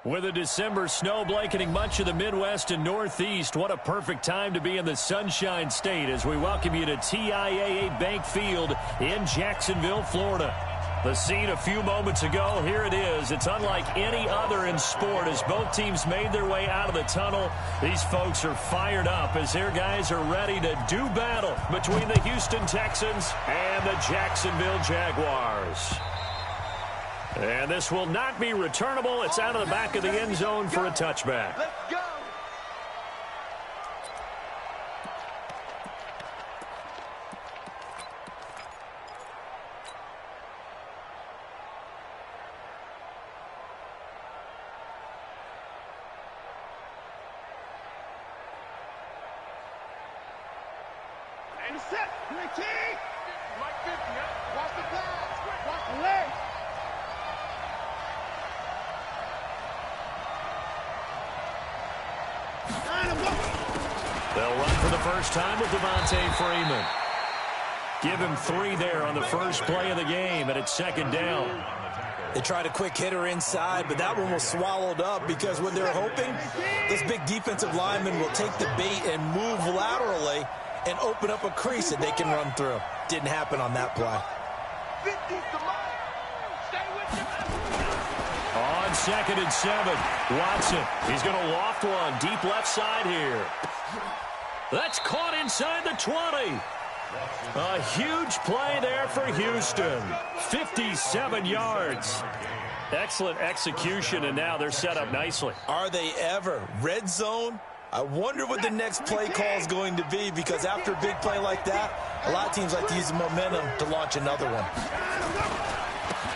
With a December snow blanketing much of the Midwest and Northeast, what a perfect time to be in the Sunshine State as we welcome you to TIAA Bank Field in Jacksonville, Florida. The scene a few moments ago, here it is. It's unlike any other in sport as both teams made their way out of the tunnel. These folks are fired up as their guys are ready to do battle between the Houston Texans and the Jacksonville Jaguars. And this will not be returnable. It's out of the back of the end zone for a touchback. Let's go. And set. Watch the pass. Watch the legs. They'll run for the first time with Devontae Freeman. Give him 3 there on the first play of the game, and it's second down. They tried a quick hitter inside, but that one was swallowed up because what they're hoping, this big defensive lineman will take the bait and move laterally and open up a crease that they can run through. Didn't happen on that play. On 2nd and 7, Watson. He's going to loft one deep left side here. That's caught inside the 20. A huge play there for Houston. 57 yards. Excellent execution, and now they're set up nicely. Are they ever? Red zone? I wonder what the next play call is going to be, because after a big play like that, a lot of teams like to use the momentum to launch another one.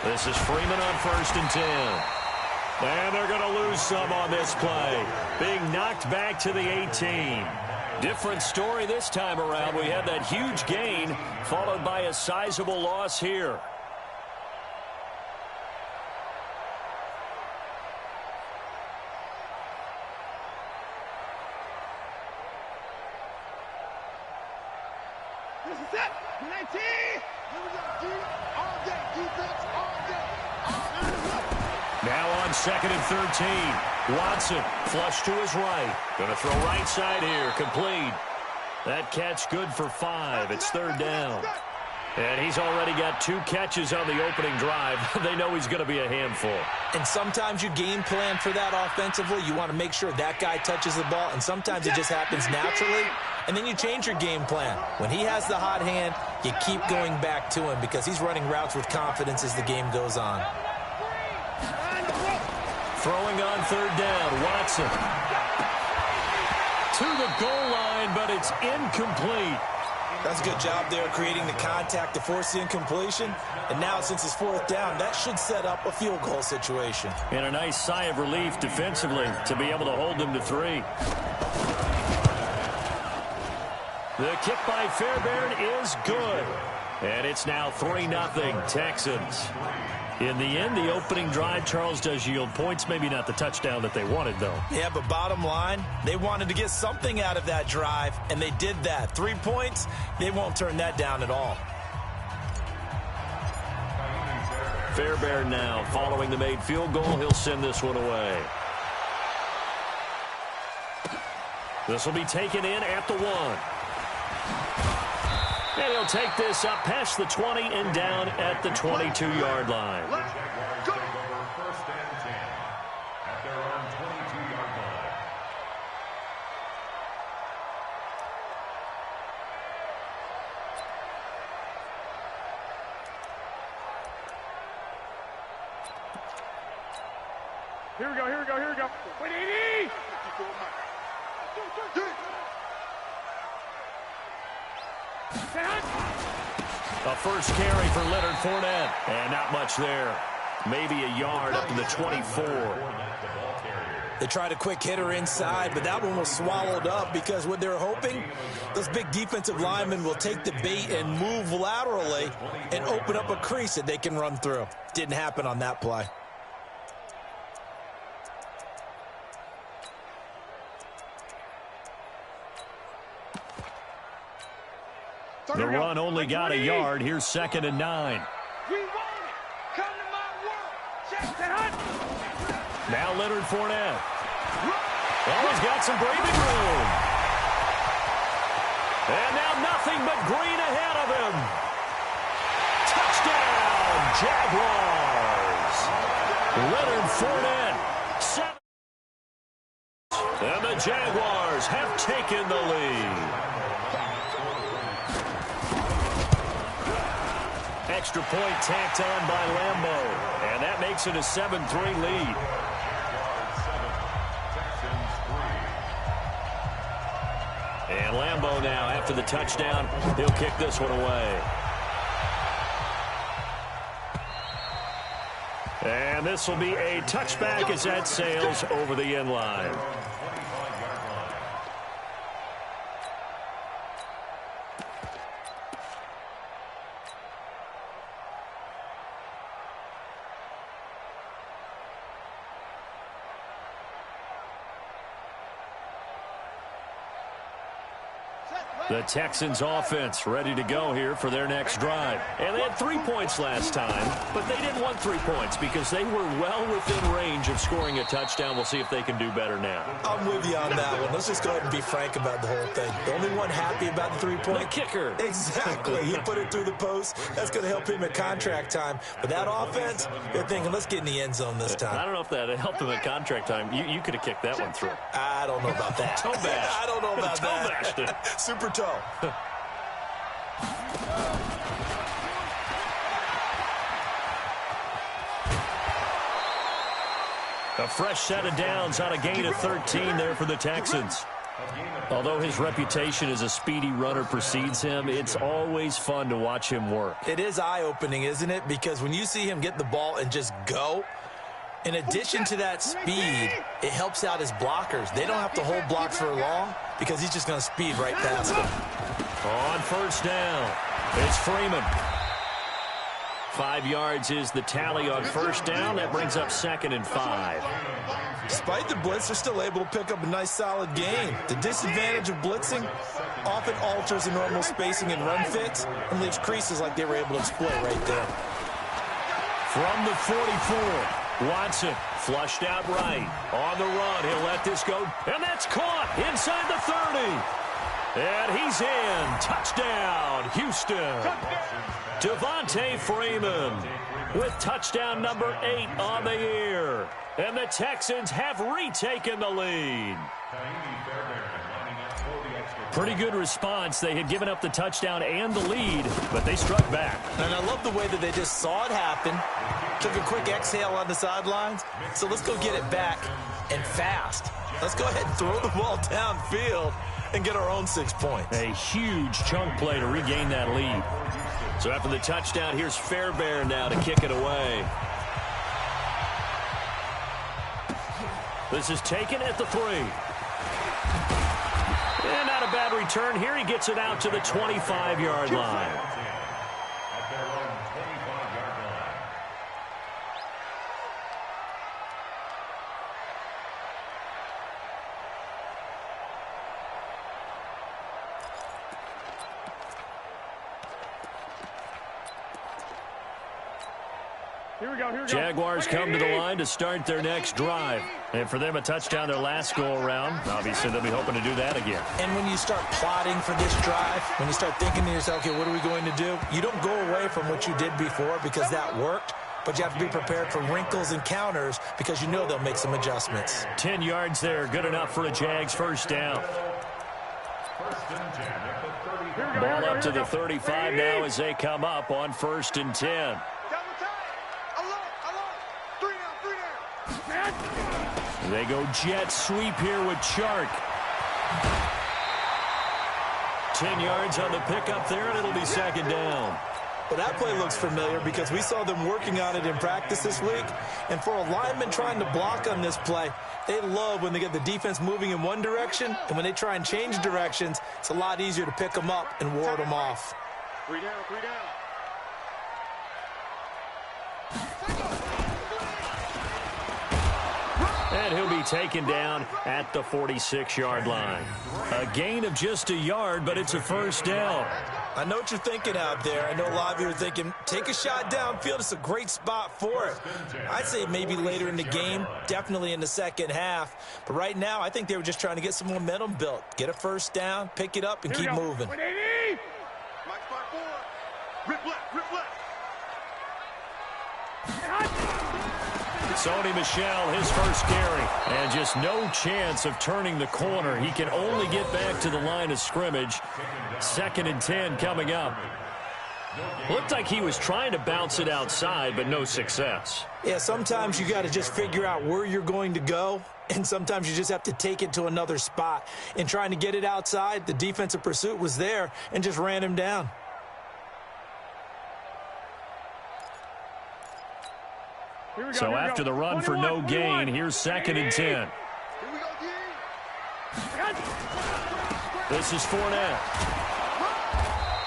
This is Freeman on 1st and 10. And they're going to lose some on this play. Being knocked back to the 18. Different story this time around. We had that huge gain followed by a sizable loss here. This is it. 19. Here we go. All day. Defense all day. Now on 2nd and 13. Watson, flush to his right. Going to throw right side here. Complete. That catch good for 5. It's 3rd down. And he's already got 2 catches on the opening drive. They know he's going to be a handful. And sometimes you game plan for that offensively. You want to make sure that guy touches the ball, and sometimes it just happens naturally. And then you change your game plan. When he has the hot hand, you keep going back to him because he's running routes with confidence as the game goes on. Throwing on 3rd down, Watson. To the goal line, but it's incomplete. That's a good job there creating the contact to force the incompletion. And now, since it's 4th down, that should set up a field goal situation. And a nice sigh of relief defensively to be able to hold them to 3. The kick by Fairbairn is good. And it's now 3-0 Texans. In the end, the opening drive, Charles, does yield points. Maybe not the touchdown that they wanted, though. Yeah, but bottom line, they wanted to get something out of that drive, and they did that. 3 points, they won't turn that down at all. Fairbairn now, following the made field goal, he'll send this one away. This will be taken in at the 1. And he'll take this up past the 20 and down at the 22-yard line. Let's go. First and 10 at their own 22-yard line. Here we go. Wait, 80. A first carry for Leonard Fournette. And not much there. Maybe a yard up to the 24. They tried a quick hitter inside, but that one was swallowed up because what they're hoping, those big defensive linemen will take the bait and move laterally and open up a crease that they can run through. Didn't happen on that play. The run only got a yard. Here's 2nd and 9. We want it. Come to my world. Check that. Now Leonard Fournette. Oh, he's got some breathing room. And now nothing but green ahead of him. Touchdown, Jaguars. Leonard Fournette. And the Jaguars have taken the lead. Extra point tacked on by Lambeau. And that makes it a 7-3 lead. And Lambeau now, after the touchdown, he'll kick this one away. And this will be a touchback as that sails over the end line. The Texans offense ready to go here for their next drive. And they had 3 points last time, but they didn't want 3 points because they were well within range of scoring a touchdown. We'll see if they can do better now. I'm with you on that one. Let's just go ahead and be frank about the whole thing. The only one happy about the 3-point. The kicker. Exactly. He put it through the post. That's going to help him at contract time. But that offense, they're thinking, let's get in the end zone this time. I don't know if that helped him at contract time. You could have kicked that one through. I don't know about that. Toe bash. I don't know about toe bashed it. Super toe. A fresh set of downs on a gain of 13 there for the Texans. Although his reputation as a speedy runner precedes him, it's always fun to watch him work. It is eye-opening, isn't it? Because when you see him get the ball and just go, in addition to that speed, it helps out his blockers. They don't have to hold blocks for long because he's just going to speed right past them. On first down, it's Freeman. 5 yards is the tally on first down. That brings up 2nd and 5. Despite the blitz, they're still able to pick up a nice, solid gain. The disadvantage of blitzing often alters the normal spacing and run fits and leaves creases like they were able to exploit right there. From the 44, Watson flushed out right. On the run, he'll let this go. And that's caught inside the 30. And he's in. Touchdown, Houston. Devontae Freeman with touchdown number 8 on the year. And the Texans have retaken the lead. Pretty good response. They had given up the touchdown and the lead, but they struck back. And I love the way that they just saw it happen, took a quick exhale on the sidelines. So let's go get it back and fast. Let's go ahead and throw the ball downfield and get our own 6 points. A huge chunk play to regain that lead. So after the touchdown, here's Fairbairn now to kick it away. This is taken at the 3. And not a bad return here. He gets it out to the 25-yard line. Jaguars come to the line to start their next drive. And for them, a touchdown their last go-around. Obviously, they'll be hoping to do that again. And when you start plotting for this drive, when you start thinking to yourself, okay, what are we going to do? You don't go away from what you did before because that worked. But you have to be prepared for wrinkles and counters because you know they'll make some adjustments. 10 yards there, good enough for a Jags first down. Ball up to the 35 now as they come up on 1st and 10. They go jet sweep here with Chark. 10 yards on the pickup there, and it'll be 2nd down. Well, that play looks familiar because we saw them working on it in practice this week. And for a lineman trying to block on this play, they love when they get the defense moving in one direction. And when they try and change directions, it's a lot easier to pick them up and ward them off. 3 down, 3 down. And he'll be taken down at the 46-yard line. A gain of just a yard, but it's a first down. I know what you're thinking out there. I know a lot of you are thinking, take a shot downfield. It's a great spot for it. I'd say maybe later in the game, definitely in the second half. But right now, I think they were just trying to get some momentum built. Get a first down, pick it up, and keep moving. 180. Mike spot 4. Rip left, rip left. Sony Michel, his first carry, and just no chance of turning the corner. He can only get back to the line of scrimmage. 2nd and 10 coming up. Looked like he was trying to bounce it outside, but no success. Yeah, sometimes you got to just figure out where you're going to go, and sometimes you just have to take it to another spot. In trying to get it outside, the defensive pursuit was there and just ran him down. So after the run for no gain, here's 2nd and 10. Here we go, D. This is Fournette.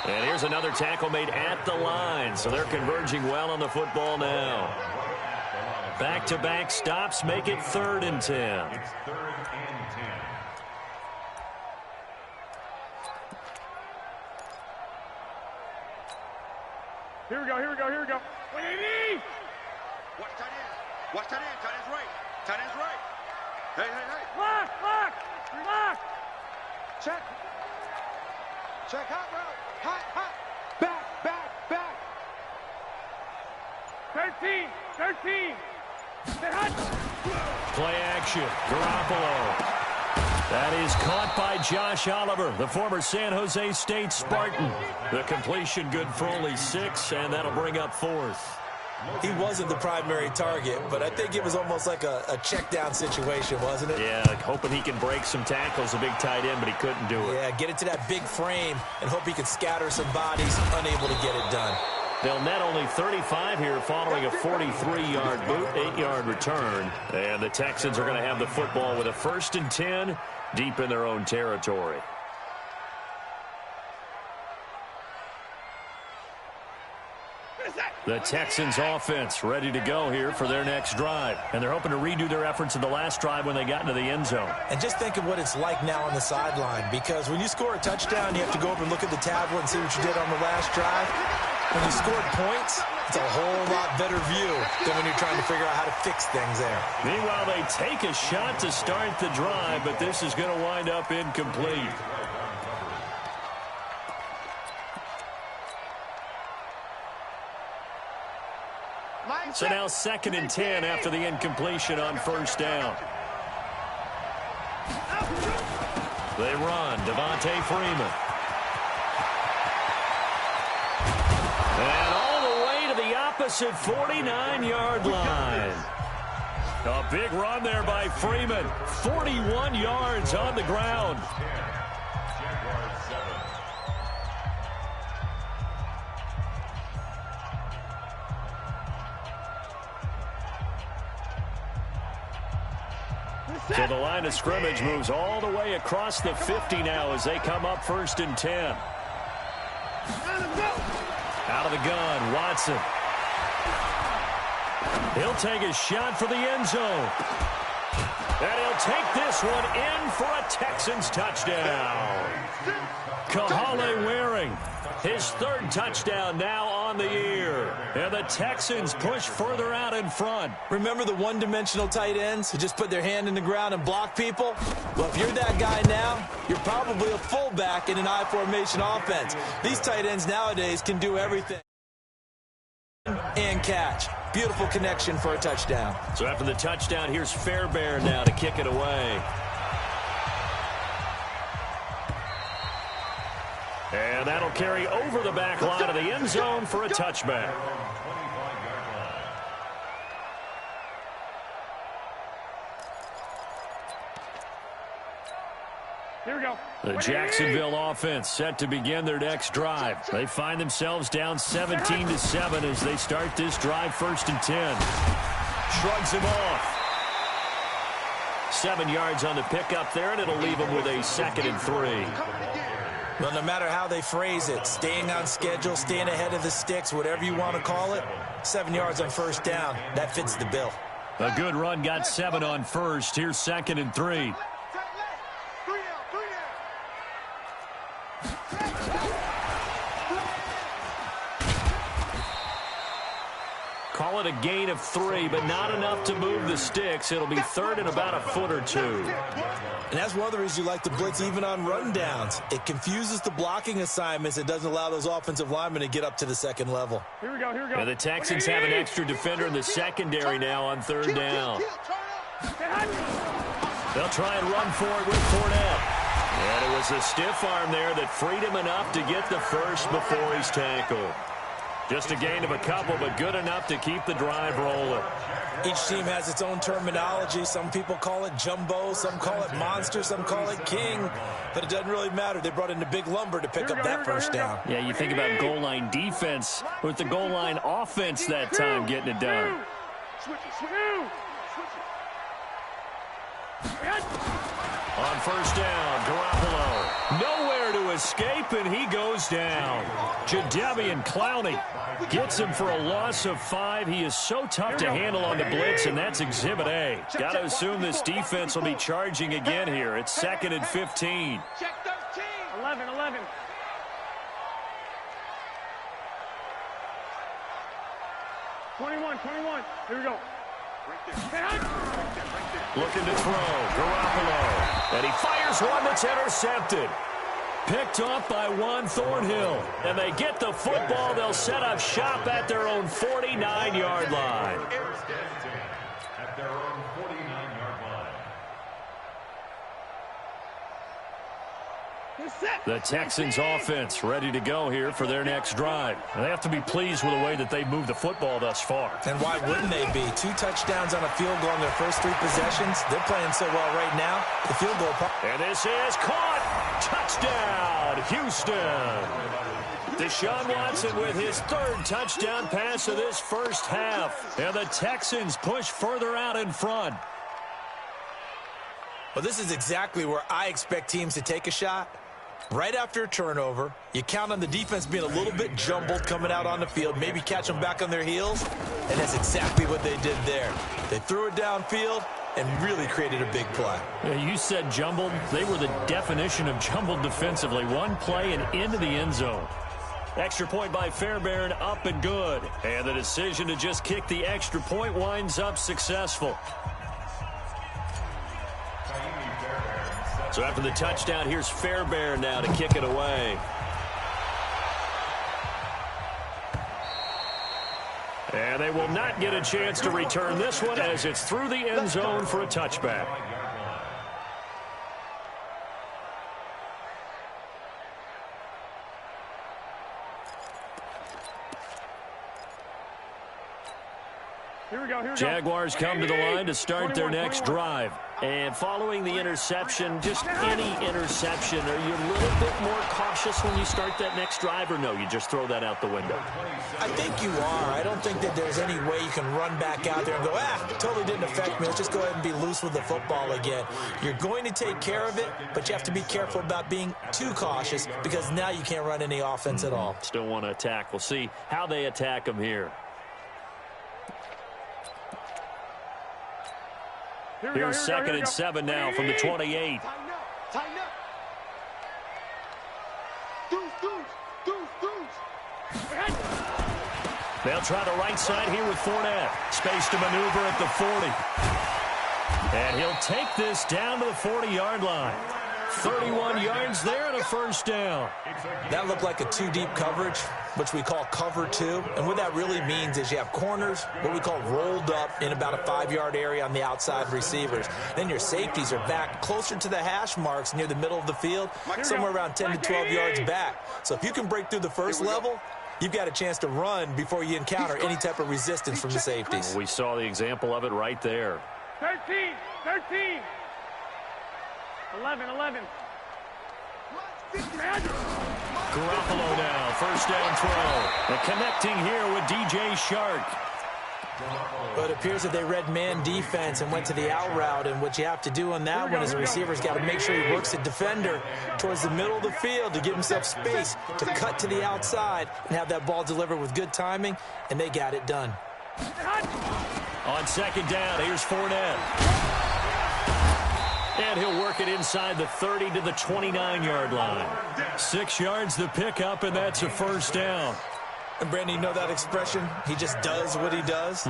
And here's another tackle made at the line, so they're converging well on the football now. Back-to-back stops make it 3rd and 10. It's 3rd and 10. Here we go, here we go, here we go. 180. Watch tight end. Watch tight end. Tight end's right. Tight end's right. Hey, hey, hey. Lock, lock, lock. Check. Check, hot route. Hot, hot. Back, back, back. 13, 13. Stay hot. Play action. Garoppolo. That is caught by Josh Oliver, the former San Jose State Spartan. The completion good for only 6, and that'll bring up 4th. He wasn't the primary target, but I think it was almost like a check-down situation, wasn't it? Yeah, hoping he can break some tackles, a big tight end, but he couldn't do it. Yeah, get it to that big frame and hope he can scatter some bodies, unable to get it done. They'll net only 35 here following a 43-yard boot, 8-yard return. And the Texans are going to have the football with a 1st and 10 deep in their own territory. The Texans offense ready to go here for their next drive. And they're hoping to redo their efforts in the last drive when they got into the end zone. And just think of what it's like now on the sideline, because when you score a touchdown, you have to go over and look at the tablet and see what you did on the last drive. When you scored points, it's a whole lot better view than when you're trying to figure out how to fix things there. Meanwhile, they take a shot to start the drive, but this is going to wind up incomplete. So now 2nd and 10 after the incompletion on 1st down. They run. Devontae Freeman. And all the way to the opposite 49-yard line. A big run there by Freeman. 41 yards on the ground. So the line of scrimmage moves all the way across the 50 now as they come up 1st and 10. Out of the gun, Watson. He'll take a shot for the end zone. And he'll take this one in for a Texans touchdown. Kahale Waring, his 3rd touchdown now on the year. And the Texans push further out in front. Remember the one-dimensional tight ends who just put their hand in the ground and block people? Well, if you're that guy now, you're probably a fullback in an I-formation offense. These tight ends nowadays can do everything and catch. Beautiful connection for a touchdown. So after the touchdown, here's Fairbairn now to kick it away. And that'll carry over the back line of the end zone for a touchback. Here we go. The Jacksonville offense set to begin their next drive. They find themselves down 17-7 as they start this drive 1st and 10. Shrugs him off. 7 yards on the pickup there, and it'll leave them with a 2nd and 3. Well, no matter how they phrase it, staying on schedule, staying ahead of the sticks, whatever you want to call it, 7 yards on 1st down, that fits the bill. A good run got 7 on 1st. Here's 2nd and 3. Call it a gain of 3, but not enough to move the sticks. It'll be 3rd and about a foot or 2. And that's one of the reasons you like to blitz even on rundowns. It confuses the blocking assignments. It doesn't allow those offensive linemen to get up to the second level. Here we go, here we go. And the Texans have an extra defender in the secondary now on 3rd down. They'll try and run for it with Fournette. And it was a stiff arm there that freed him enough to get the first before he's tackled. Just a gain of a couple, but good enough to keep the drive rolling. Each team has its own terminology. Some people call it jumbo, some call it monster, some call it king. But it doesn't really matter. They brought in the big lumber to pick up that first down. Yeah, you think about goal line defense with the goal line offense that time getting it done. On first down, Garoppolo. Nowhere to escape, and he goes down. Jadeveon Clowney gets him for a loss of 5. He is so tough to handle on the blitz, and that's Exhibit A. Got to assume this defense will be charging again here. It's 2nd and 15. Check 13. 11. Twenty-one. Here we go. Looking to throw, Garoppolo. And he fires one that's intercepted. Picked off by Juan Thornhill. And they get the football. They'll set up shop at their own 49-yard line. At their own 49-yard line. The Texans offense ready to go here for their next drive. And they have to be pleased with the way that they've moved the football thus far. And why wouldn't they be? 2 touchdowns on a field goal in their first 3 possessions. They're playing so well right now. The field goal. And this is caught. Touchdown, Houston. Deshaun Watson with his 3rd touchdown pass of this first half. And the Texans push further out in front. Well, this is exactly where I expect teams to take a shot. Right after a turnover, you count on the defense being a little bit jumbled coming out on the field, maybe catch them back on their heels, and that's exactly what they did there. They threw it downfield and really created a big play. Yeah, you said jumbled. They were the definition of jumbled defensively. One play and into the end zone. Extra point by Fairbairn, up and good. And the decision to just kick the extra point winds up successful. So after the touchdown, here's Fairbairn now to kick it away. And they will not get a chance to return this one as it's through the end zone for a touchback. Here we go. Jaguars come to the line to start their next drive. And following the interception, just any interception, are you a little bit more cautious when you start that next drive, or no, you just throw that out the window? I think you are. I don't think that there's any way you can run back out there and go, it totally didn't affect me. Let's just go ahead and be loose with the football again. You're going to take care of it, but you have to be careful about being too cautious because now you can't run any offense at all. Still want to attack. We'll see how they attack them here. Here's 2nd and 7 now from the 28. Tighten up. They'll try the right side here with Fournette. Space to maneuver at the 40. And he'll take this down to the 40-yard line. 31 yards there and a first down. That looked like a 2-deep coverage, which we call cover 2. And what that really means is you have corners, what we call rolled up in about a 5-yard area on the outside receivers. Then your safeties are back closer to the hash marks near the middle of the field, somewhere around 10 to 12 yards back. So if you can break through the first level, you've got a chance to run before you encounter any type of resistance from the safeties. We saw the example of it right there. 13. 11. Garoppolo now, first down throw. And connecting here with DJ Shark. But it appears that they read man defense and went to the out route, and what you have to do on that one is the receiver's got to make sure he works the defender towards the middle of the field to give himself space to cut to the outside and have that ball delivered with good timing, and they got it done. On second down, here's Fournette. And he'll work it inside the 30 to the 29-yard line. 6 yards the pickup, and that's a first down. And Brandon, you know that expression? He just does what he does.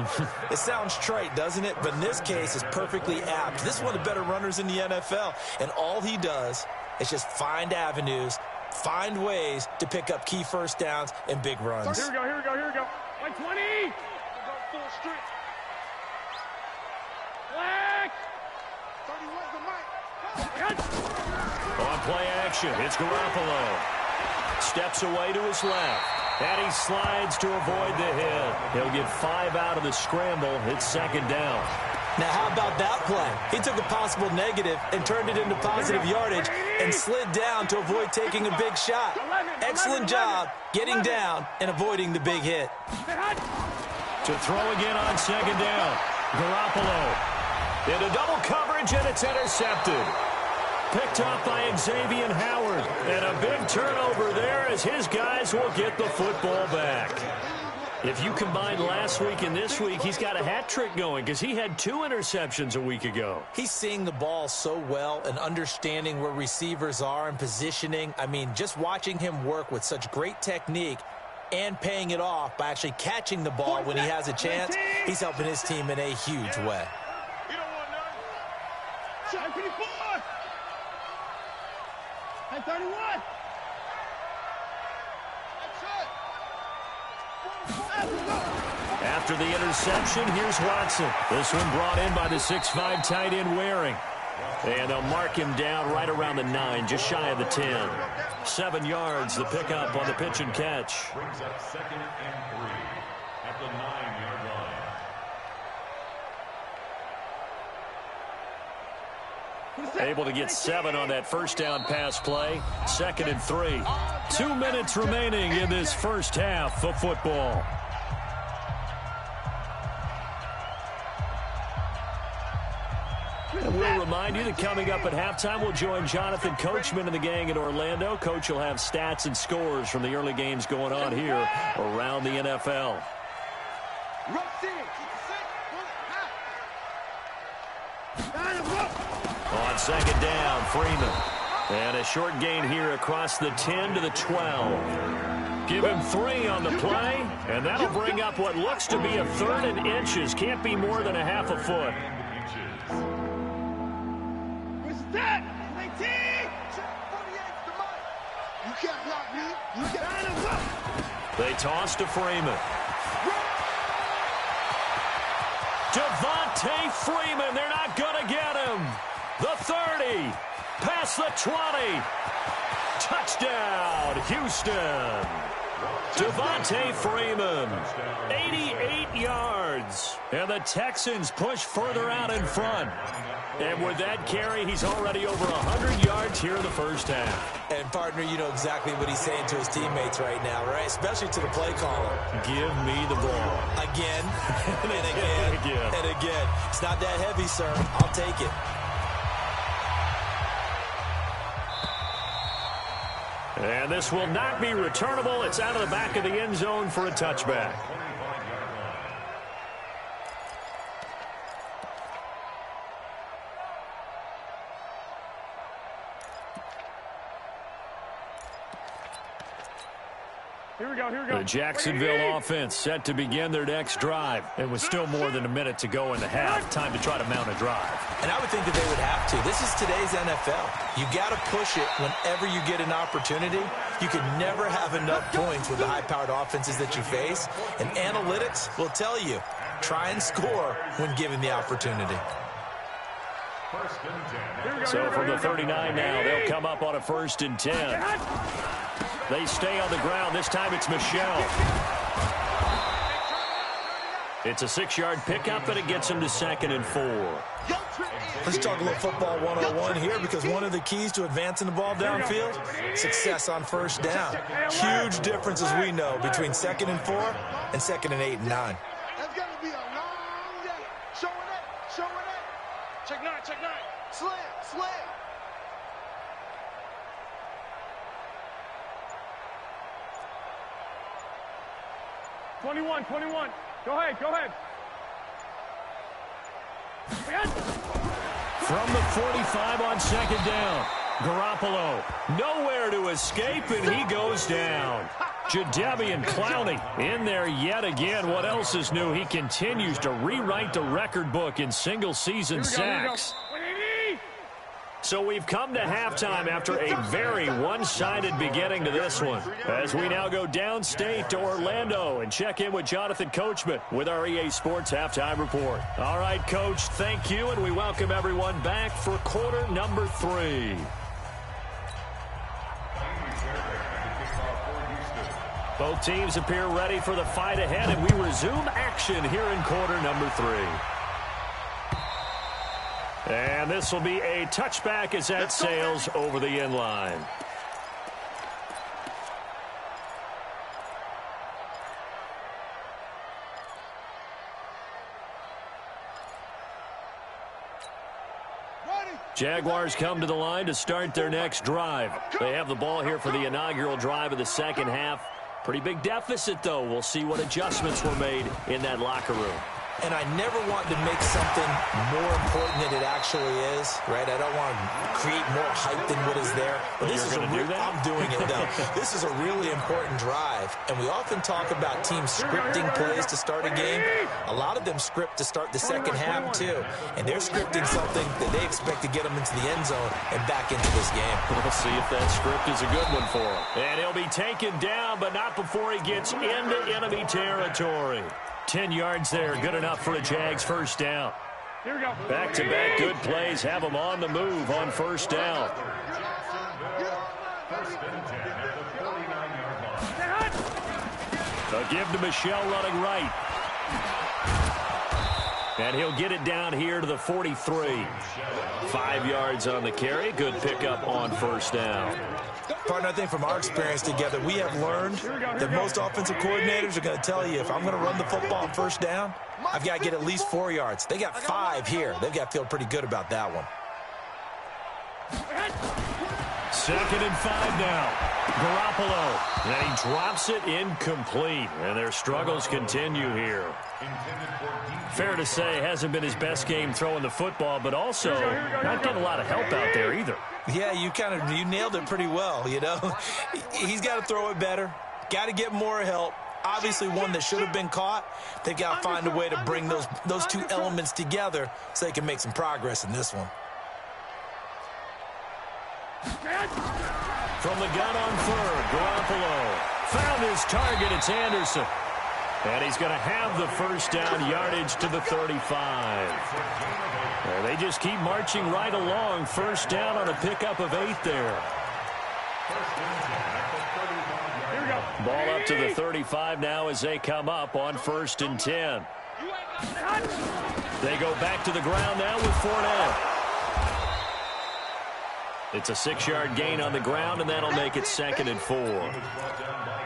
It sounds trite, doesn't it? But in this case, it's perfectly apt. This is one of the better runners in the NFL. And all he does is just find avenues, find ways to pick up key first downs and big runs. Here we go, here we go, here we go. Like 20. Go full strength. Black. 31's the mic. On play action, it's Garoppolo. Steps away to his left. And he slides to avoid the hit. He'll get 5 out of the scramble. It's second down. Now, how about that play? He took a possible negative and turned it into positive yardage and slid down to avoid taking a big shot. Excellent job getting down and avoiding the big hit. To throw again on second down. Garoppolo into double coverage, and it's intercepted. Picked off by Xavier Howard. And a big turnover there as his guys will get the football back. If you combine last week and this week, he's got a hat trick going because he had 2 interceptions a week ago. He's seeing the ball so well and understanding where receivers are and positioning. I mean, just watching him work with such great technique and paying it off by actually catching the ball when he has a chance, he's helping his team in a huge way. You don't want none. Shot 54. At 31. After the interception, here's Watson. This one brought in by the 6'5" tight end Waring. And they'll mark him down right around the 9, just shy of the 10. 7 yards, the pickup on the pitch and catch. Brings up 2nd and 3 at the 9-yard line. Able to get 7 on that first down pass play. 2nd and 3. 2 minutes remaining in this first half of football. And we'll remind you that coming up at halftime, we'll join Jonathan Coachman and the gang in Orlando. Coach will have stats and scores from the early games going on here around the NFL. On second down, Freeman. And a short gain here across the 10 to the 12. Give him 3 on the play, and that'll bring up what looks to be a 3rd and inches. Can't be more than a half a foot. That 19. You can't block me. You can't. They toss to Freeman. Devontae Freeman. They're not going to get him. The 30. Past the 20. Touchdown, Houston. Devontae Freeman. 88 yards. And the Texans push further out in front. And with that carry, he's already over 100 yards here in the first half. And, partner, you know exactly what he's saying to his teammates right now, right? Especially to the play caller. Give me the ball. Again, and again, and again. It's not that heavy, sir. I'll take it. And this will not be returnable. It's out of the back of the end zone for a touchback. Here we go, here we go. The Jacksonville offense set to begin their next drive. And with still more than a minute to go in the half, time to try to mount a drive. And I would think that they would have to. This is today's NFL. You got to push it whenever you get an opportunity. You can never have enough points with the high-powered offenses that you face. And analytics will tell you, try and score when given the opportunity. So from the 39 now, they'll come up on a 1st and 10. They stay on the ground. This time it's Michel. It's a 6-yard pickup, and it gets him to 2nd and 4. Let's talk a little football 101 here, because one of the keys to advancing the ball downfield, success on first down. Huge difference, as we know, between 2nd and 4 and 2nd and 8 and 9. That's going to be a long day. Showing it, showing it. Check 9, check 9. Slam, slam. Twenty-one. Go ahead, go ahead. From the 45 on 2nd down. Garoppolo, nowhere to escape, and he goes down. Jadeveon Clowney in there yet again. What else is new? He continues to rewrite the record book in single-season sacks. So we've come to halftime after a very one-sided beginning to this one. As we now go downstate to Orlando and check in with Jonathan Coachman with our EA Sports Halftime Report. All right, Coach, thank you, and we welcome everyone back for quarter number 3. Both teams appear ready for the fight ahead, and we resume action here in quarter number 3. And this will be a touchback as that sails over the end line. Jaguars come to the line to start their next drive. They have the ball here for the inaugural drive of the second half. Pretty big deficit, though. We'll see what adjustments were made in that locker room. And I never want to make something more important than it actually is, right? I don't want to create more hype than what is there. But this is I'm doing it, though. This is a really important drive. And we often talk about teams scripting plays to start a game. A lot of them script to start the second half, too. And they're scripting something that they expect to get them into the end zone and back into this game. We'll see if that script is a good one for him. And he'll be taken down, but not before he gets into enemy territory. 10 yards there, good enough for a Jags first down. Here we go. Back-to-back good plays have them on the move on first down. A give to Michelle running right. And he'll get it down here to the 43. 5 yards on the carry. Good pickup on first down. Partner, I think from our experience together, we have learned that most offensive coordinators are going to tell you, if I'm going to run the football on first down, I've got to get at least 4 yards. They got 5 here. They've got to feel pretty good about that one. 2nd and 5 now. Garoppolo. And he drops it incomplete. And their struggles continue here. Fair to say, hasn't been his best game throwing the football, but also not getting a lot of help out there either. Yeah, you nailed it pretty well, you know. He's got to throw it better. Got to get more help. Obviously one that should have been caught. They've got to find a way to bring those two elements together so they can make some progress in this one. From the gun on 3rd, Garoppolo found his target. It's Anderson. And he's going to have the first down, yardage to the 35. And they just keep marching right along. First down on a pickup of 8 there. Ball up to the 35 now as they come up on 1st and 10. They go back to the ground now with Fournette. It's a 6-yard gain on the ground, and that'll make it 2nd and 4.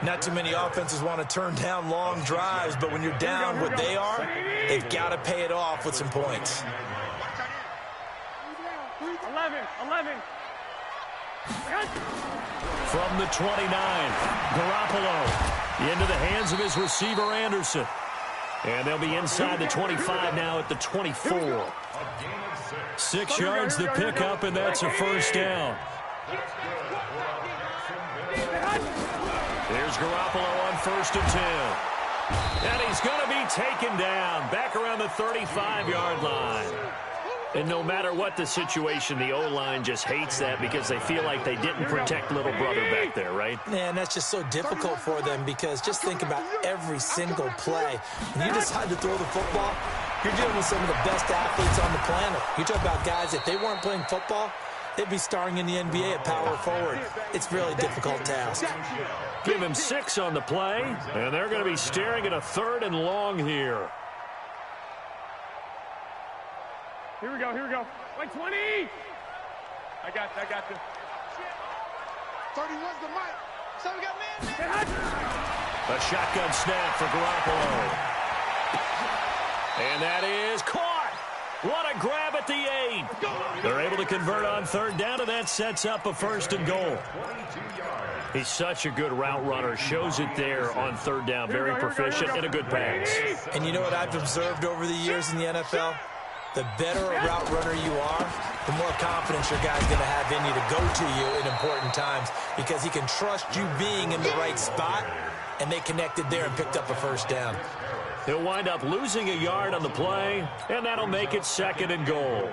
Not too many offenses want to turn down long drives, but when you're down what they are, they've got to pay it off with some points. 11. From the 29, Garoppolo into the hands of his receiver, Anderson. And they'll be inside the 25 now at the 24. 6 yards the pickup, and that's a first down. There's Garoppolo on 1st and 10. And he's going to be taken down back around the 35-yard line. And no matter what the situation, the O-line just hates that because they feel like they didn't protect little brother back there, right? Man, that's just so difficult for them because just think about every single play. When you decide to throw the football, you're dealing with some of the best athletes on the planet. You talk about guys, if they weren't playing football, they'd be starring in the NBA at power forward. It's a really difficult task. Give him 6 on the play, and they're going to be staring at a 3rd and long here. Here we go. Like 20. I got this. 31's the mic. So we got man. A shotgun snap for Garoppolo. And that is caught. What a grab at the 8. They're able to convert on 3rd down, and that sets up a 1st and goal. He's such a good route runner. Shows it there on 3rd down. Very proficient and a good pass. And you know what I've observed over the years in the NFL? The better a route runner you are, the more confidence your guy's going to have in you to go to you in important times because he can trust you being in the right spot and they connected there and picked up a first down. He'll wind up losing a yard on the play, and that'll make it 2nd and goal.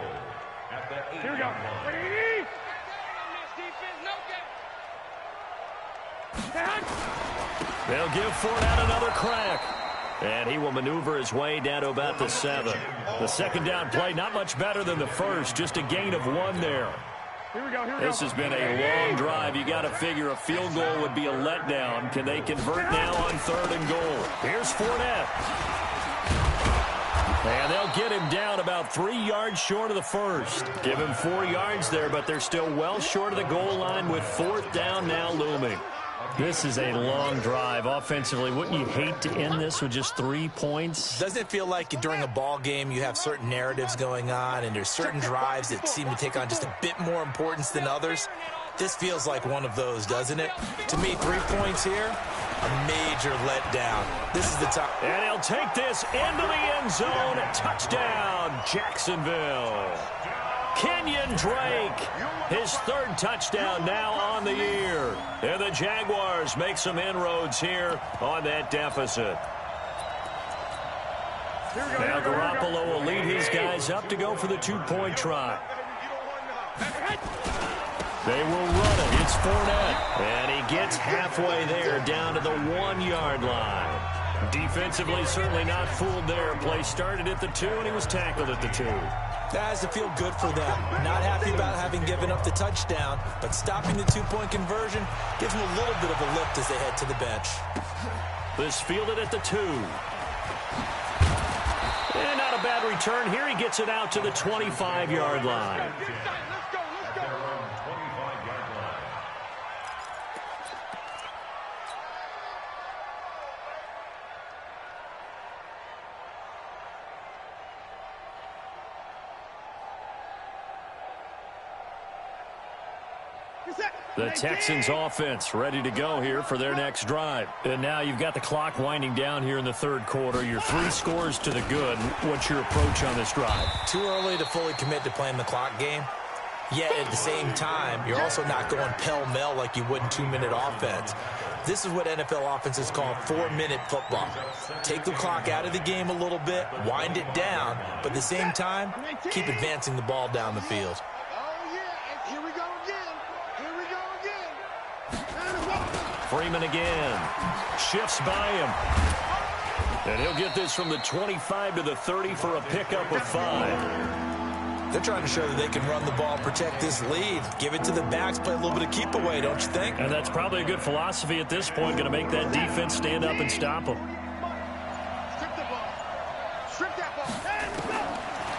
Here we go. They'll give Fournette another crack. And he will maneuver his way down to about the 7. The second down play, not much better than the first, just a gain of 1 there. Here we go. This has been a long drive. You got to figure a field goal would be a letdown. Can they convert now on 3rd and goal? Here's Fournette. And they'll get him down about 3 yards short of the first. Give him 4 yards there, but they're still well short of the goal line with 4th down now looming. This is a long drive offensively. Wouldn't you hate to end this with just 3 points? Doesn't it feel like during a ball game you have certain narratives going on and there's certain drives that seem to take on just a bit more importance than others? This feels like one of those, doesn't it? To me, 3 points here, a major letdown. This is the time. And he'll take this into the end zone. Touchdown, Jacksonville. Kenyon Drake, his 3rd touchdown now on the year. And the Jaguars make some inroads here on that deficit. Now Garoppolo will lead his guys up to go for the 2-point try. They will run it. It's Fournette. And he gets halfway there down to the 1-yard line. Defensively, certainly not fooled there. Play started at the 2, and he was tackled at the 2. That has to feel good for them. Not happy about having given up the touchdown, but stopping the 2-point conversion gives them a little bit of a lift as they head to the bench. This fielded at the 2. And not a bad return. Here he gets it out to the 25-yard line. The Texans offense ready to go here for their next drive. And now you've got the clock winding down here in the 3rd quarter. You're 3 scores to the good. What's your approach on this drive? Too early to fully commit to playing the clock game. Yet at the same time, you're also not going pell-mell like you would in 2-minute offense. This is what NFL offenses call 4-minute football. Take the clock out of the game a little bit, wind it down, but at the same time, keep advancing the ball down the field. Freeman again. Shifts by him. And he'll get this from the 25 to the 30 for a pickup of 5. They're trying to show that they can run the ball, protect this lead. Give it to the backs, play a little bit of keep away, don't you think? And that's probably a good philosophy at this point. Going to make that defense stand up and stop them.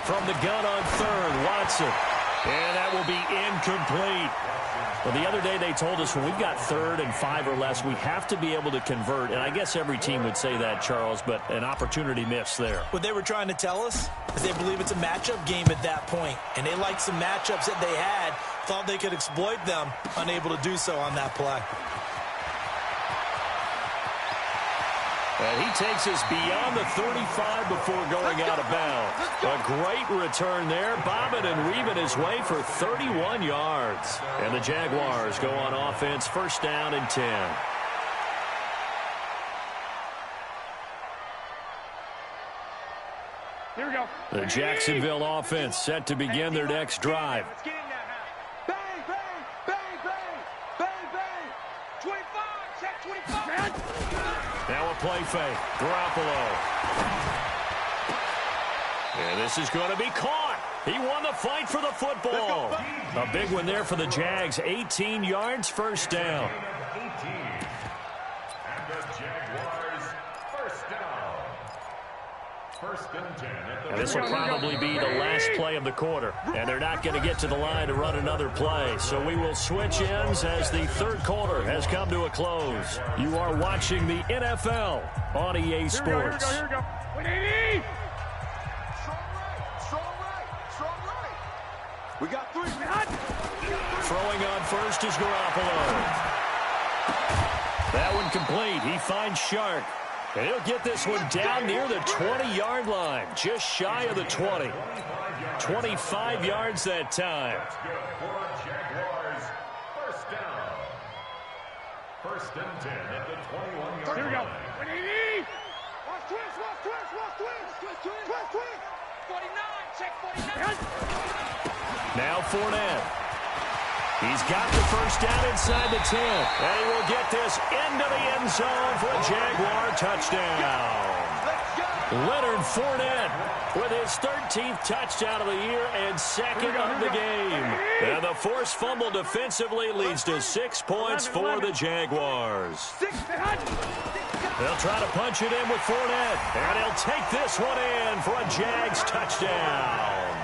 From the gun on 3rd, Watson. And that will be incomplete. Well, the other day they told us when we've got 3rd and 5 or less, we have to be able to convert. And I guess every team would say that, Charles, but an opportunity missed there. What they were trying to tell us is they believe it's a matchup game at that point. And they liked some matchups that they had, thought they could exploit them, unable to do so on that play. And he takes us beyond the 35 before going out of bounds. A great return there, bobbing and weaving his way for 31 yards. And the Jaguars go on offense, 1st down and 10. Here we go. The Jacksonville offense set to begin their next drive. Bang, bang, bang, bang, bang, bang. 25, check 25. Now a play fake. Garoppolo. And this is going to be caught. He won the fight for the football. A big one there for the Jags. 18 yards, 1st down. And the Jaguars, 1st down. 1st and 10. And this will probably be the last play of the quarter. And they're not going to get to the line to run another play. So we will switch ends as the 3rd quarter has come to a close. You are watching the NFL on EA Sports. Here we go. Strong right. We got 3. Throwing on first is Garoppolo. That one complete. He finds Shark. And he'll get this one down near the 20-yard line, just shy of the 20. 25 yards that time. First and 10 at the 21-yard Here we go. line. When he needs. Watch twist, watch twist, watch twist. Twist, twist. 49, check 49. Now Fournette. He's got the first down inside the 10. And he will get this into the end zone for a Jaguar touchdown. Leonard Fournette with his 13th touchdown of the year and second of the game. And the forced fumble defensively leads to 6 points for the Jaguars. They'll try to punch it in with Fournette. And he'll take this one in for a Jags touchdown.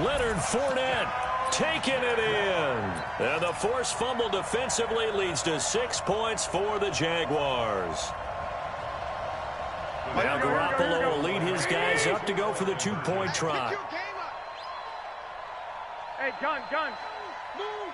Leonard Fournette taking it in. And the forced fumble defensively leads to 6 points for the Jaguars. Now Garoppolo will lead his guys up to go for the 2-point try. Hey, gun. Move.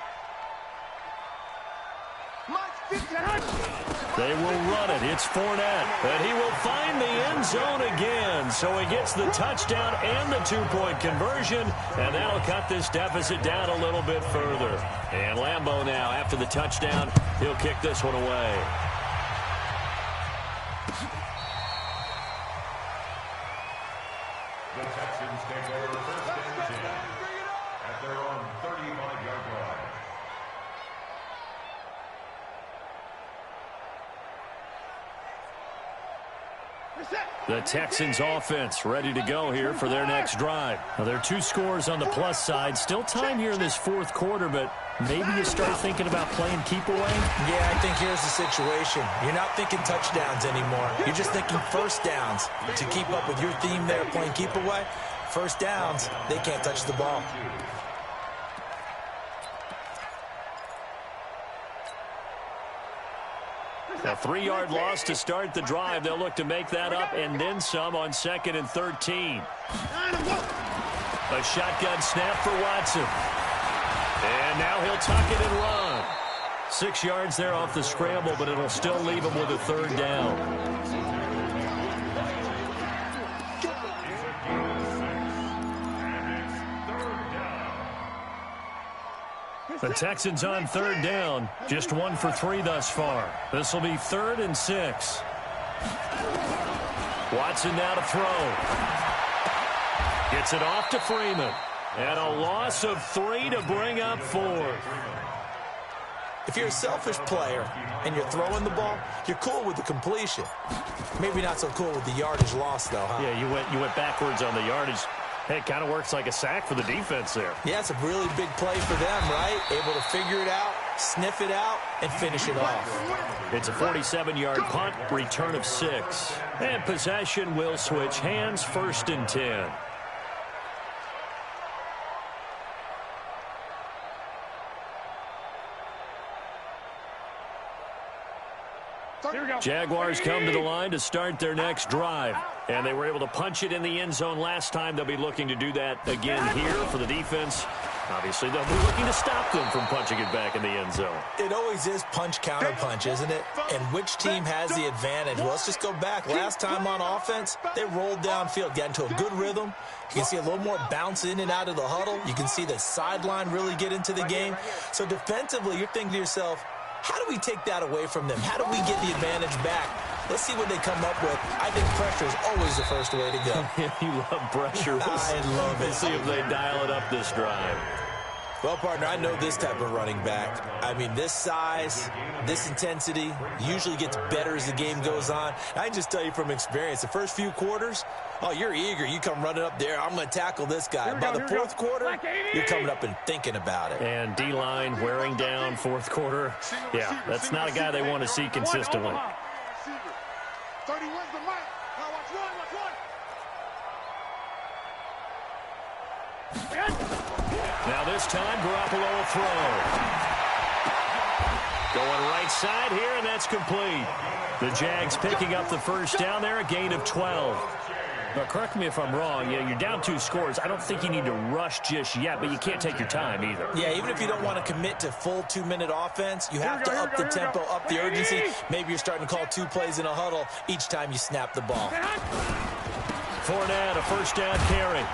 They will run it. It's Fournette. And he will find the end zone again. So he gets the touchdown and the 2-point conversion. And that'll cut this deficit down a little bit further. And Lambeau now, after the touchdown, he'll kick this one away. The Texans take over first and 10 at their own 35-yard line. The Texans offense ready to go here for their next drive. Now, there are 2 scores on the plus side. Still time here in this fourth quarter, but maybe you start thinking about playing keep away? Yeah, I think here's the situation. You're not thinking touchdowns anymore. You're just thinking first downs. To keep up with your theme there, playing keep away, first downs, they can't touch the ball. A 3-yard loss to start the drive. They'll look to make that up and then some on 2nd and 13. A shotgun snap for Watson. And now he'll tuck it and run. 6 yards there off the scramble, but it'll still leave him with a 3rd down. The Texans on 3rd down. Just 1 for 3 thus far. This will be 3rd and 6. Watson now to throw. Gets it off to Freeman. And a loss of 3 to bring up 4. If you're a selfish player and you're throwing the ball, you're cool with the completion. Maybe not so cool with the yardage loss, though, huh? Yeah, you went backwards on the yardage. Hey, it kind of works like a sack for the defense there. Yeah, it's a really big play for them, right? Able to figure it out, sniff it out, and finish it off. It's a 47-yard punt, return of 6. And possession will switch hands, 1st and 10. Jaguars come to the line to start their next drive. And they were able to punch it in the end zone last time. They'll be looking to do that again here for the defense. Obviously, they'll be looking to stop them from punching it back in the end zone. It always is punch-counter-punch, isn't it? And which team has the advantage? Well, let's just go back. Last time on offense, they rolled downfield, got into a good rhythm. You can see a little more bounce in and out of the huddle. You can see the sideline really get into the game. So defensively, you're thinking to yourself, how do we take that away from them? How do we get the advantage back? Let's see what they come up with. I think pressure is always the first way to go. You love pressure. I love it. We'll see if they dial it up this drive. Well, partner, I know this type of running back. I mean, this size, this intensity usually gets better as the game goes on. I can just tell you from experience, the first few quarters, oh, you're eager. You come running up there. I'm going to tackle this guy. By the 4th quarter, you're coming up and thinking about it. And D-line wearing down 4th quarter. Yeah, that's not a guy they want to see consistently. 31's the mic. Now watch one. Now this time, Garoppolo will throw. Going right side here, and that's complete. The Jags picking up the first down there, a gain of 12. Now, correct me if I'm wrong. You know, you're down 2 scores. I don't think you need to rush just yet, but you can't take your time either. Yeah, even if you don't want to commit to full 2-minute offense, you have to up the tempo, up the urgency. Maybe you're starting to call 2 plays in a huddle each time you snap the ball. Fournette, a first down carry.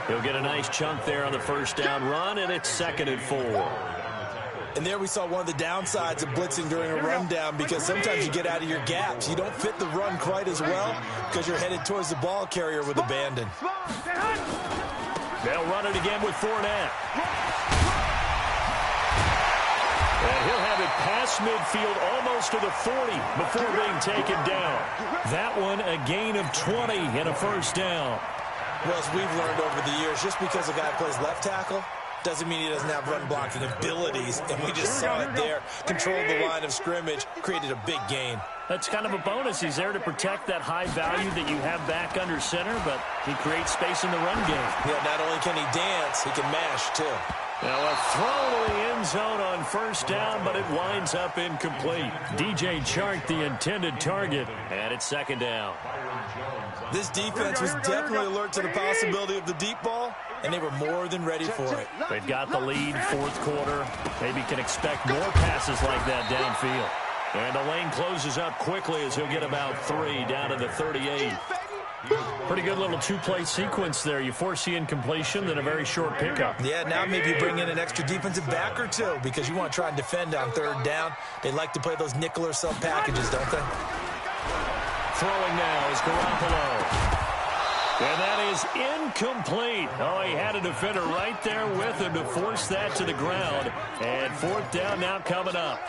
He'll get a nice chunk there on the first down run, and it's 2nd and 4. And there we saw one of the downsides of blitzing during a rundown, because sometimes you get out of your gaps. You don't fit the run quite as well because you're headed towards the ball carrier with abandon. They'll run it again with Fournette. And he'll have it past midfield almost to the 40 before being taken down. That one a gain of 20 and a first down. Well, as we've learned over the years, just because a guy plays left tackle doesn't mean he doesn't have run-blocking abilities, and we just saw it there. Controlled the line of scrimmage, created a big gain. That's kind of a bonus. He's there to protect that high value that you have back under center, but he creates space in the run game. Yeah, not only can he dance, he can mash, too. Now a throw to the end zone on first down, but it winds up incomplete. DJ Chark, the intended target, and it's second down. This defense was definitely alert to the possibility of the deep ball, and they were more than ready for it. They've got the lead, fourth quarter. Maybe can expect more passes like that downfield. And the lane closes up quickly as he'll get about 3 down to the 38. Pretty good little two-play sequence there. You force the incompletion, then a very short pickup. Yeah, now maybe you bring in an extra defensive back or two because you want to try and defend on third down. They like to play those nickel or sub packages, don't they? Throwing now is Garoppolo. And that is incomplete. Oh, he had a defender right there with him to force that to the ground. And fourth down now coming up.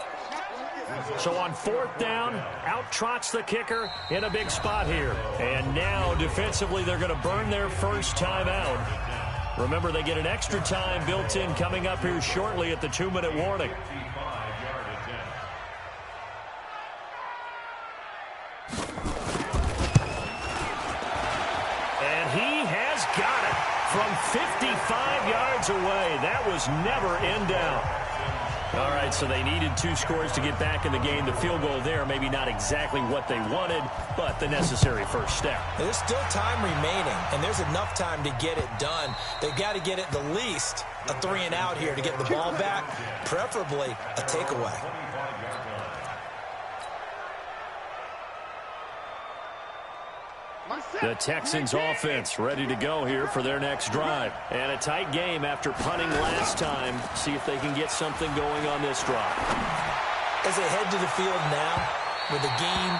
So on fourth down, out trots the kicker in a big spot here. And now defensively they're going to burn their first time out. Remember, they get an extra time built in coming up here shortly at the 2-minute warning. And he has got it from 55 yards away. That was never in doubt. All right, so they needed 2 scores to get back in the game. The field goal there, maybe not exactly what they wanted, but the necessary first step. There's still time remaining, and there's enough time to get it done. They've got to get at the least a 3-and-out here to get the ball back, preferably a takeaway. The Texans offense ready to go here for their next drive. And a tight game after punting last time. See if they can get something going on this drive. As they head to the field now, with the game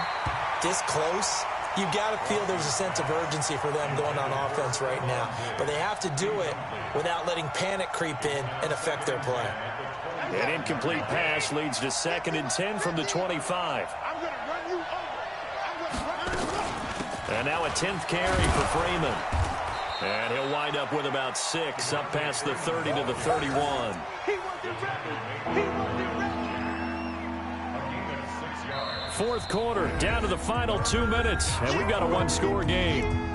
this close, you've got to feel there's a sense of urgency for them going on offense right now. But they have to do it without letting panic creep in and affect their play. An incomplete pass leads to 2nd and 10 from the 25. And now a 10th carry for Freeman. And he'll wind up with about 6, up past the 30 to the 31. Fourth quarter, down to the final 2 minutes, and we've got a 1-score game.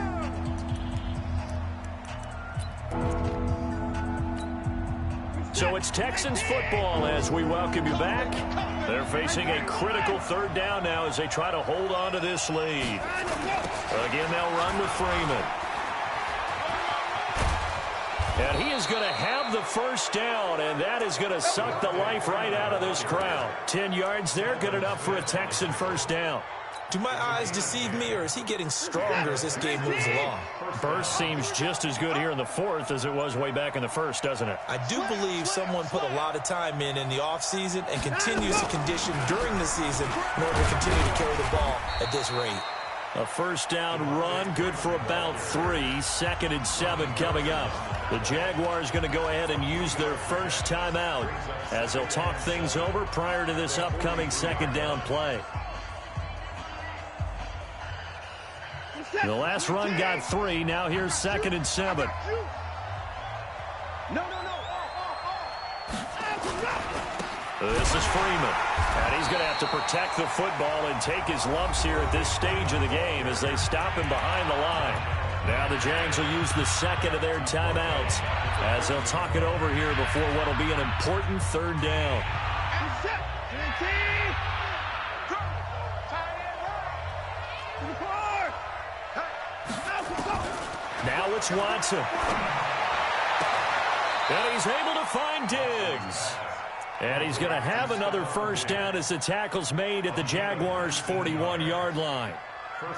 So it's Texans football as we welcome you back. They're facing a critical third down now as they try to hold on to this lead. Again, they'll run with Freeman. And he is going to have the first down, and that is going to suck the life right out of this crowd. 10 yards there, good enough for a Texan first down. Do my eyes deceive me, or is he getting stronger as this game moves along? Burst seems just as good here in the fourth as it was way back in the first, doesn't it? I do believe someone put a lot of time in the offseason and continues to condition during the season in order to continue to carry the ball at this rate. A first down run, good for about 3. 2nd and 7 coming up. The Jaguars going to go ahead and use their first timeout as they'll talk things over prior to this upcoming 2nd down play. The last run got 3. Now here's 2nd and 7. This is Freeman. And he's going to have to protect the football and take his lumps here at this stage of the game as they stop him behind the line. Now the Jags will use the second of their timeouts as they'll talk it over here before what will be an important third down. Now it's Watson. And he's able to find Diggs. And he's going to have another first down as the tackle's made at the Jaguars' 41-yard line.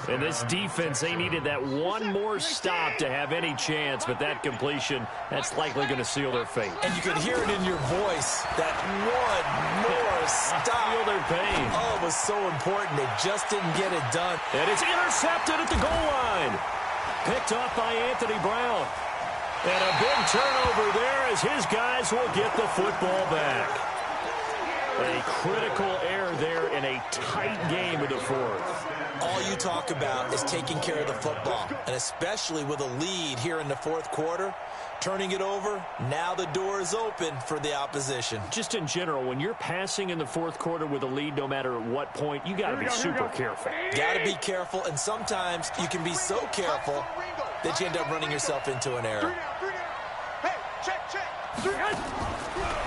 And this defense, they needed that one more stop to have any chance, but that completion, that's likely going to seal their fate. And you could hear it in your voice, that one more stop. Feel their pain. Oh, it was so important. They just didn't get it done. And it's intercepted at the goal line. Picked off by Anthony Brown. And a big turnover there as his guys will get the football back. A critical error there in a tight game of the fourth. All you talk about is taking care of the football, and especially with a lead here in the fourth quarter, turning it over, now the door is open for the opposition. Just in general, when you're passing in the fourth quarter with a lead, no matter at what point, you got to be super careful. Got to be careful, and sometimes you can be so careful that you end up running yourself into an error. Hey, check.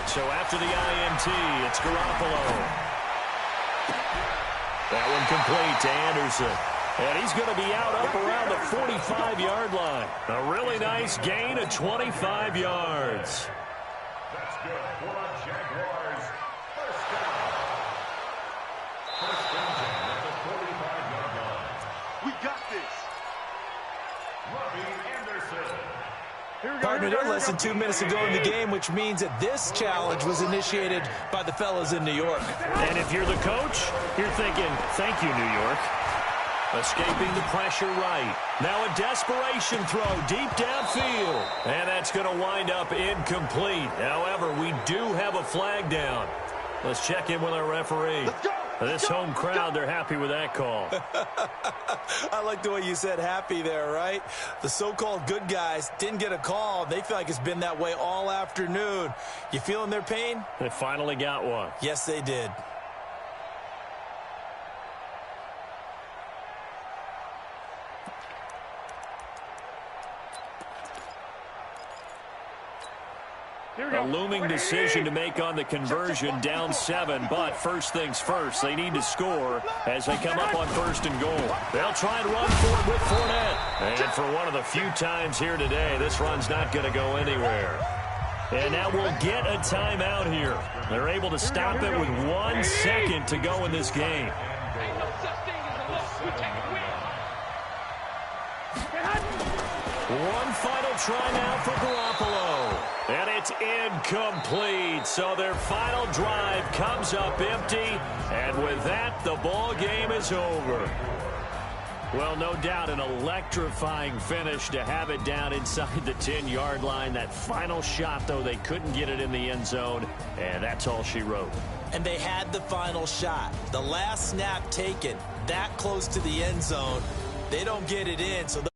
So after the INT, it's Garoppolo. That one complete to Anderson. And he's going to be out up around the 45-yard line. A really nice gain of 25 yards. That's good for the Jaguars. First down. First and 10 at the 45-yard line. We got this. Robbie Anderson. Partner, they're less than 2 minutes to go in the game, which means that this challenge was initiated by the fellas in New York. And if you're the coach, you're thinking, thank you, New York. Escaping the pressure right. Now a desperation throw deep downfield. And that's going to wind up incomplete. However, we do have a flag down. Let's check in with our referee. This home crowd, they're happy with that call. I like the way you said happy there, right? The so-called good guys didn't get a call. They feel like it's been that way all afternoon. You feeling their pain? They finally got one. Yes, they did. A looming decision to make on the conversion, down 7, but first things first, they need to score as they come up on 1st and goal. They'll try and run for it with Fournette. And for one of the few times here today, this run's not going to go anywhere. And now we'll get a timeout here. They're able to stop it with 1 second to go in this game. One final try now for Garoppolo. And it's incomplete. So their final drive comes up empty. And with that, the ball game is over. Well, no doubt an electrifying finish to have it down inside the 10-yard line. That final shot, though, they couldn't get it in the end zone. And that's all she wrote. And they had the final shot. The last snap taken that close to the end zone. They don't get it in, so those